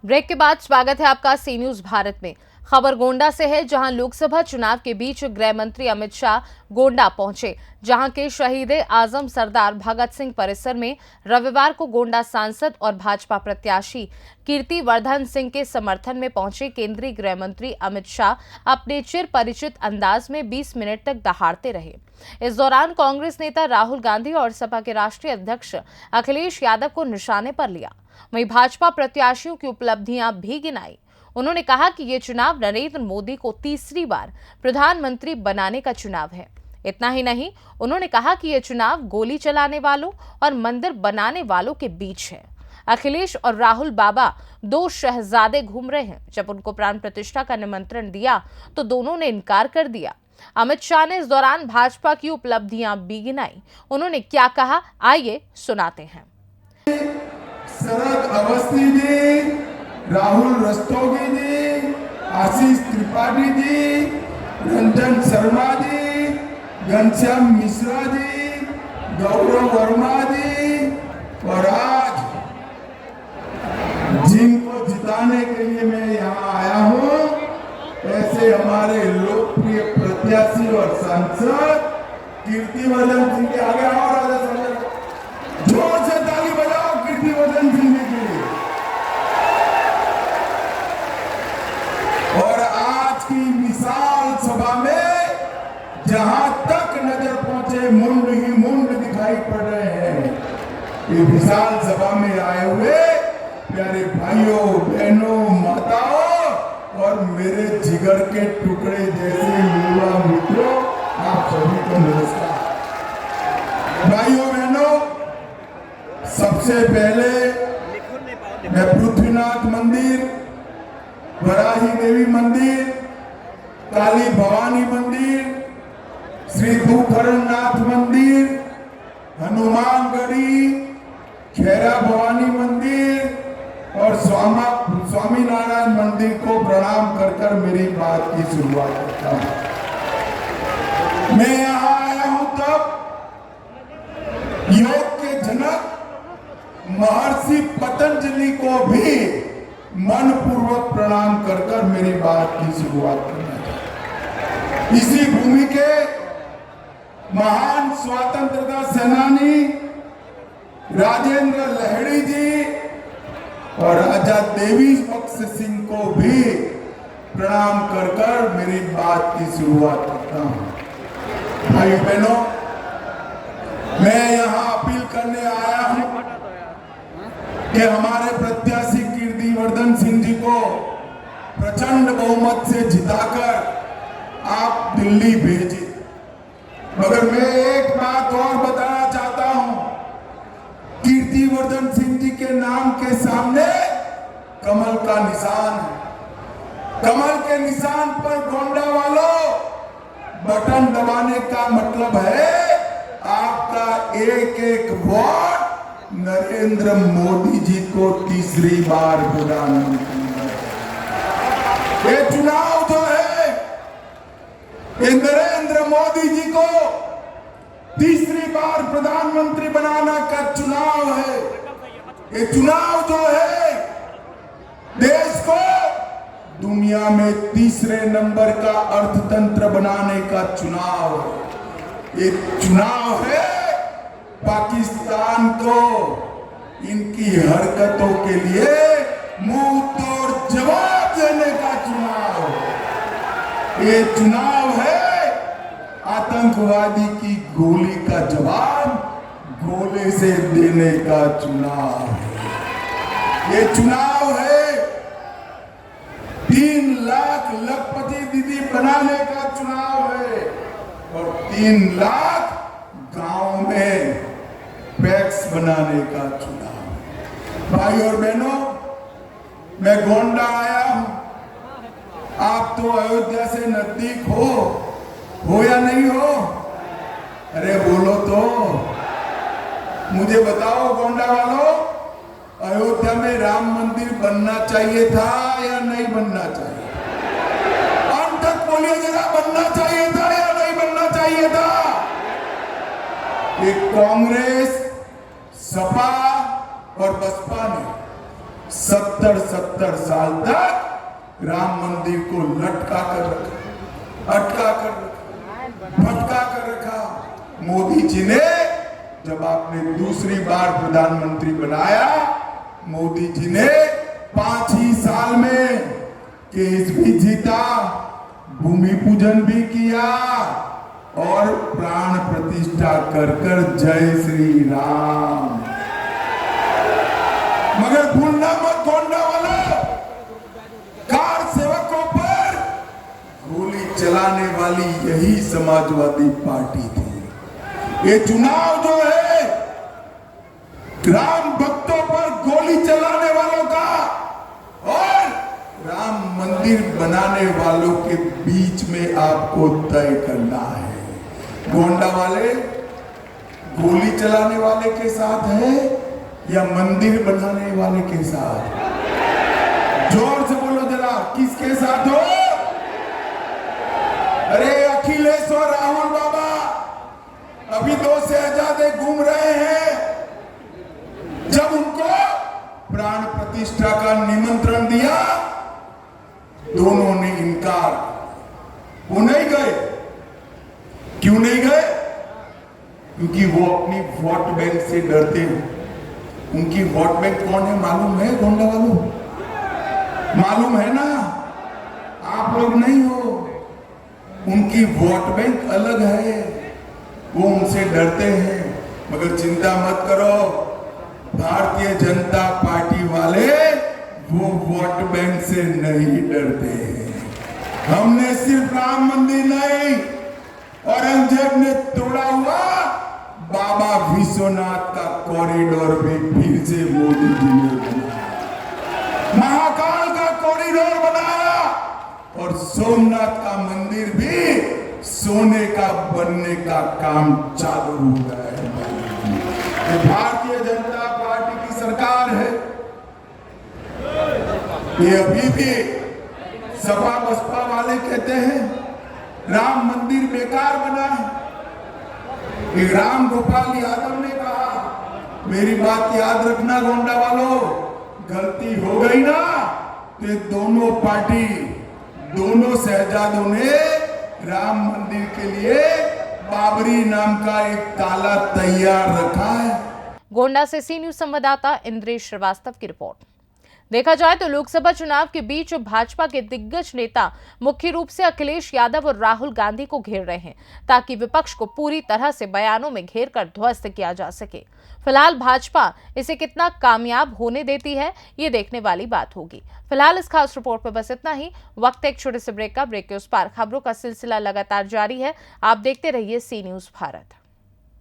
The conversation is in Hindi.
ब्रेक के बाद स्वागत है आपका सी न्यूज भारत में। खबर गोंडा से है, जहां लोकसभा चुनाव के बीच गृह मंत्री अमित शाह गोंडा पहुंचे, जहां के शहीद आजम सरदार भगत सिंह परिसर में रविवार को गोंडा सांसद और भाजपा प्रत्याशी कीर्तिवर्धन सिंह के समर्थन में पहुंचे केंद्रीय गृह मंत्री अमित शाह अपने चिर परिचित अंदाज में 20 मिनट तक दहाड़ते रहे। इस दौरान कांग्रेस नेता राहुल गांधी और सपा के राष्ट्रीय अध्यक्ष अखिलेश यादव को निशाने पर लिया। वहीं भाजपा प्रत्याशियों की उपलब्धियां भी गिनाई। उन्होंने कहा कि ये चुनाव नरेंद्र मोदी को तीसरी बार प्रधानमंत्री बनाने का चुनाव है। इतना ही नहीं, उन्होंने कहा कि ये चुनाव गोली चलाने वालों और मंदिर बनाने वालों के बीच है। अखिलेश और राहुल बाबा दो शहजादे घूम रहे हैं। जब उनको प्राण प्रतिष्ठा का निमंत्रण दिया तो दोनों ने इनकार कर दिया। अमित शाह ने इस दौरान भाजपा की उपलब्धियां भी गिनाई। उन्होंने क्या कहा, आइए सुनाते हैं। शरद अवस्थी जी, राहुल रस्तोगी जी, आशीष त्रिपाठी जी, रंजन शर्मा जी, घनश्याम मिश्रा जी, गौरव वर्मा जी और आज जिनको जिताने के लिए मैं यहाँ आया हूँ, ऐसे हमारे लोकप्रिय प्रत्याशी और सांसद कीर्तिवर्धन सिंह के आगे और जोर से ताली बजाओ कीर्तिवर्धन सिंह के लिए। और आज की विशाल सभा में जहां तक नजर पहुंचे मुंड ही मुंड दिखाई पड़ रहे हैं। ये विशाल सभा में आए हुए प्यारे भाइयों, बहनों, माताओं और मेरे जिगर के टुकड़े जैसे युवा मित्रों, आप सभी को नमस्कार। भाइयों बहनों, सबसे पहले मैं पृथ्वीनाथ मंदिर, वराही देवी मंदिर, काली भवानी मंदिर, श्री दुखरनाथ मंदिर, हनुमानगढ़ी, खेरा भवानी मंदिर और स्वामी नारायण मंदिर को प्रणाम कर कर मेरी बात की शुरुआत करता हूं। मैं यहां आया हूं तब योग के जनक महर्षि पतंजलि को भी मनपूर्वक प्रणाम कर कर मेरी बात की शुरुआत करना चाहता। इसी भूमि के महान स्वतंत्रता सेनानी राजेंद्र लहड़ी जी और राजा देवी बख्श सिंह को भी प्रणाम कर कर मेरी बात की शुरुआत करता हूं। भाई बहनों, मैं यहां अपील करने आया हूं कि हमारे प्रत्याशी कीर्तिवर्धन सिंह जी को प्रचंड बहुमत से जिताकर आप दिल्ली भेजिए। मगर मैं एक बात और बताना चाहता हूं, कीर्तिवर्धन सिंह जी के नाम के सामने कमल का निशान है। कमल के निशान पर गोंडा वालों बटन दबाने का मतलब है आपका एक एक वोट नरेंद्र मोदी जी को तीसरी बार प्रधानमंत्री। ये चुनाव जो है, ये नरेंद्र मोदी जी को तीसरी बार प्रधानमंत्री बनाना का चुनाव है। ये चुनाव जो है देश को दुनिया में तीसरे नंबर का अर्थतंत्र बनाने का चुनाव है। ये चुनाव है पाकिस्तान को इनकी हरकतों के लिए मुंह तोड़ जवाब देने का चुनाव। ये चुनाव है आतंकवादी की गोली का जवाब गोले से देने का चुनाव। ये चुनाव है 3 लाख लखपति दीदी बनाने का चुनाव है और 3 लाख गांव में पैक्स बनाने का चुनाव। भाई और बहनों, मैं गोंडा आया हूं। आप तो अयोध्या से नजदीक हो या नहीं हो? अरे बोलो तो, मुझे बताओ गोंडा वालों, अयोध्या में राम मंदिर बनना चाहिए था या नहीं बनना चाहिए? अंत तक बोलिए जरा, बनना चाहिए था या नहीं बनना चाहिए था? एक कांग्रेस, सपा और बसपा ने 70 साल तक राम मंदिर को लटका कर रखा, अटका कर रखा, भटका कर रखा। मोदी जी ने जब आपने दूसरी बार प्रधानमंत्री बनाया, मोदी जी ने 5 ही साल में केस भी जीता, भूमि पूजन भी किया और प्राण प्रतिष्ठा कर जय श्री राम। मगर भूलना मत गोंडा वालों, कार सेवकों पर गोली चलाने वाली यही समाजवादी पार्टी थी। ये चुनाव जो है राम भक्तों पर गोली चलाने वालों का और राम मंदिर बनाने वालों के बीच में आपको तय करना है। गोंडा वाले गोली चलाने वाले के साथ है या मंदिर बनाने वाले के साथ? जोर से बोलो जरा, किसके साथ हो? अरे अखिलेश और राहुल बाबा अभी 2 शहजादे घूम रहे हैं। जब उनको प्राण प्रतिष्ठा का निमंत्रण दिया, दोनों ने इनकार। वो नहीं गए। क्यों नहीं गए? क्योंकि वो अपनी वोट बैंक से डरते हैं। उनकी वोट बैंक कौन है मालूम है गोंडा वालों? मालूम है ना? आप लोग नहीं हो। उनकी वोट बैंक अलग है, वो उनसे डरते हैं। मगर चिंता मत करो, भारतीय जनता पार्टी वाले वो वोट बैंक से नहीं डरते हैं। हमने सिर्फ राम मंदिर नहीं, औरंगजेब ने तोड़ा हुआ बाबा विश्वनाथ का कॉरिडोर भी फिर से मोदी जी ने बनाया, महाकाल का कॉरिडोर बनाया और सोमनाथ का मंदिर भी सोने का बनने का काम चालू हो गया है। ये भारतीय जनता पार्टी की सरकार है। ये अभी भी सपा बसपा वाले कहते हैं राम मंदिर बेकार बना है। राम गोपाल यादव ने कहा, मेरी बात याद रखना गोंडा वालों, गलती हो गई ना तो ये दोनों पार्टी, दोनों शहजादों ने राम मंदिर के लिए बाबरी नाम का एक ताला तैयार रखा है। गोंडा से सी न्यूज संवाददाता इंद्रेश श्रीवास्तव की रिपोर्ट। देखा जाए तो लोकसभा चुनाव के बीच भाजपा के दिग्गज नेता मुख्य रूप से अखिलेश यादव और राहुल गांधी को घेर रहे हैं ताकि विपक्ष को पूरी तरह से बयानों में घेरकर ध्वस्त किया जा सके। फिलहाल भाजपा इसे कितना कामयाब होने देती है, ये देखने वाली बात होगी। फिलहाल इस खास रिपोर्ट पर बस इतना ही। वक्त एक छोटे से ब्रेक का। ब्रेक के उस पार खबरों का सिलसिला लगातार जारी है। आप देखते रहिए सी न्यूज भारत।